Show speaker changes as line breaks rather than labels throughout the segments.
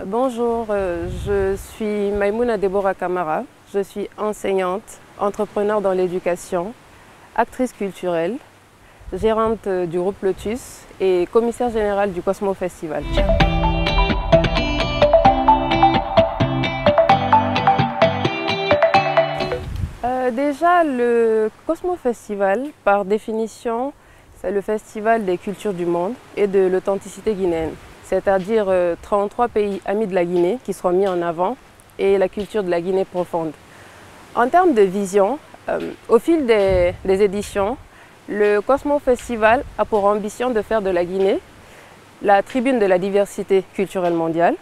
Bonjour, je suis Maïmouna Deborah Kamara. Je suis enseignante, entrepreneur dans l'éducation, actrice culturelle, gérante du groupe Lotus et commissaire générale du Cosmo Festival. Déjà, le Cosmo Festival, par définition, c'est le festival des cultures du monde et de l'authenticité guinéenne. C'est-à-dire 33 pays amis de la Guinée qui seront mis en avant et la culture de la Guinée profonde. En termes de vision, au fil des éditions, le Cosmo Festival a pour ambition de faire de la Guinée la tribune de la diversité culturelle mondiale.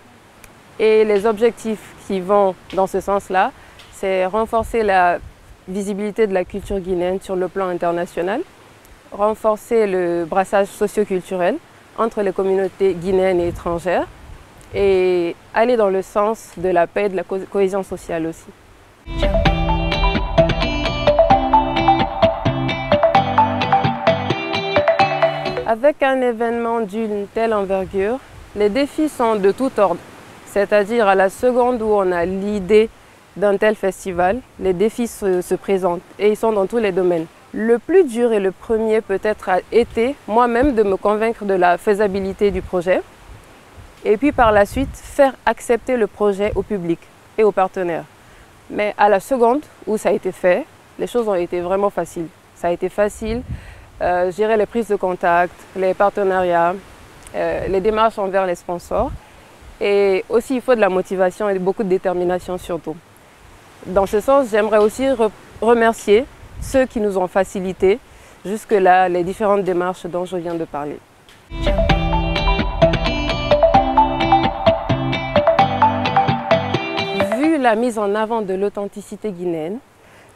Et les objectifs qui vont dans ce sens-là, c'est renforcer la visibilité de la culture guinéenne sur le plan international, renforcer le brassage socio-culturel entre les communautés guinéennes et étrangères et aller dans le sens de la paix et de la cohésion sociale aussi. Avec un événement d'une telle envergure, les défis sont de tout ordre, c'est-à-dire à la seconde où on a l'idée d'un tel festival, les défis se présentent et ils sont dans tous les domaines. Le plus dur et le premier peut-être a été moi-même de me convaincre de la faisabilité du projet et puis par la suite faire accepter le projet au public et aux partenaires. Mais à la seconde où ça a été fait, les choses ont été vraiment faciles. Ça a été facile, gérer les prises de contact, les partenariats, les démarches envers les sponsors et aussi il faut de la motivation et beaucoup de détermination surtout. Dans ce sens, j'aimerais aussi remercier ceux qui nous ont facilité jusque-là les différentes démarches dont je viens de parler. Vu la mise en avant de l'authenticité guinéenne,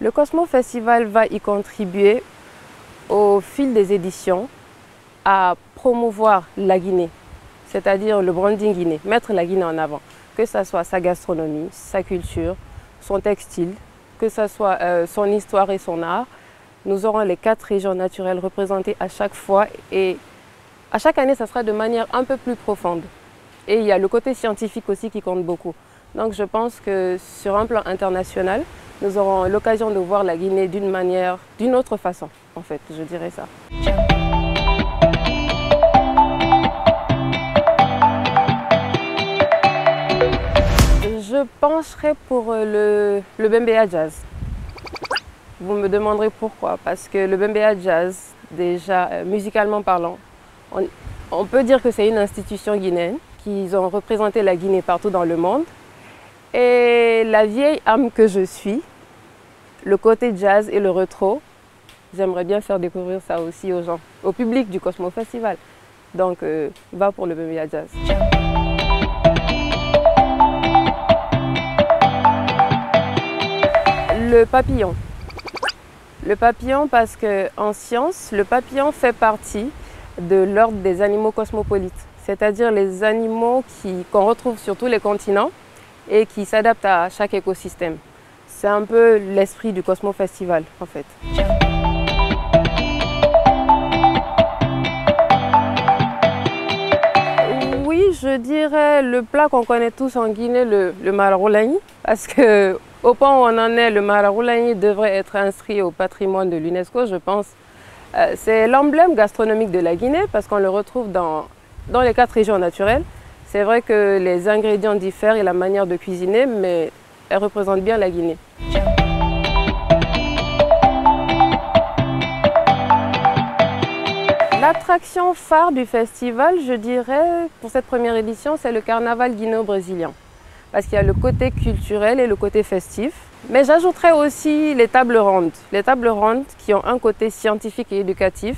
le Cosmo Festival va y contribuer au fil des éditions à promouvoir la Guinée, c'est-à-dire le branding guinéen, mettre la Guinée en avant, que ce soit sa gastronomie, sa culture, son textile, que ce soit son histoire et son art. Nous aurons les 4 régions naturelles représentées à chaque fois et à chaque année, ça sera de manière un peu plus profonde. Et il y a le côté scientifique aussi qui compte beaucoup. Donc je pense que sur un plan international, nous aurons l'occasion de voir la Guinée d'une autre façon, en fait, je dirais ça. Je pencherai pour le Bembeya Jazz. Vous me demanderez pourquoi. Parce que le Bembeya Jazz, déjà musicalement parlant, on peut dire que c'est une institution guinéenne qui ont représenté la Guinée partout dans le monde. Et la vieille âme que je suis, le côté jazz et le rétro, j'aimerais bien faire découvrir ça aussi aux gens, au public du Cosmo Festival. Donc, va pour le Bembeya Jazz. Le papillon. Le papillon parce qu'en science, le papillon fait partie de l'ordre des animaux cosmopolites, c'est-à-dire les animaux qu'on retrouve sur tous les continents et qui s'adaptent à chaque écosystème. C'est un peu l'esprit du Cosmo Festival en fait. Oui, je dirais le plat qu'on connaît tous en Guinée, le mararoulani, parce que au point où on en est, le mararoulani devrait être inscrit au patrimoine de l'UNESCO, je pense. C'est l'emblème gastronomique de la Guinée parce qu'on le retrouve dans les 4 régions naturelles. C'est vrai que les ingrédients diffèrent et la manière de cuisiner, mais elle représente bien la Guinée. L'attraction phare du festival, je dirais, pour cette première édition, c'est le carnaval guinéo-brésilien. Parce qu'il y a le côté culturel et le côté festif. Mais j'ajouterais aussi les tables rondes. Les tables rondes qui ont un côté scientifique et éducatif.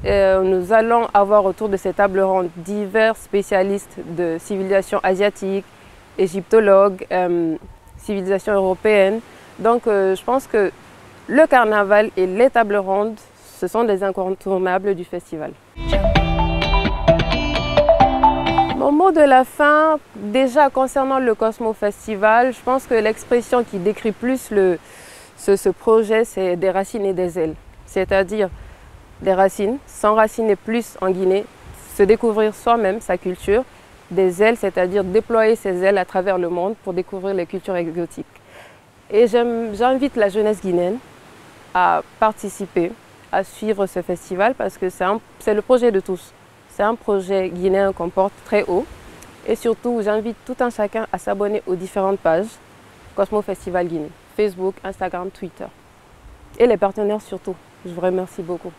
Nous allons avoir autour de ces tables rondes divers spécialistes de civilisation asiatique, égyptologues, civilisation européenne. Donc je pense que le carnaval et les tables rondes, ce sont des incontournables du festival. Mon mot de la fin, déjà concernant le Cosmo Festival, je pense que l'expression qui décrit plus ce projet, c'est des racines et des ailes. c'est-à-dire des racines, s'enraciner plus en Guinée, se découvrir soi-même sa culture, des ailes, c'est-à-dire déployer ses ailes à travers le monde pour découvrir les cultures exotiques. Et j'invite la jeunesse guinéenne à participer, à suivre ce festival parce que c'est le projet de tous. C'est un projet guinéen qu'on porte très haut. Et surtout, j'invite tout un chacun à s'abonner aux différentes pages Cosmo Festival Guinée, Facebook, Instagram, Twitter. Et les partenaires surtout. Je vous remercie beaucoup.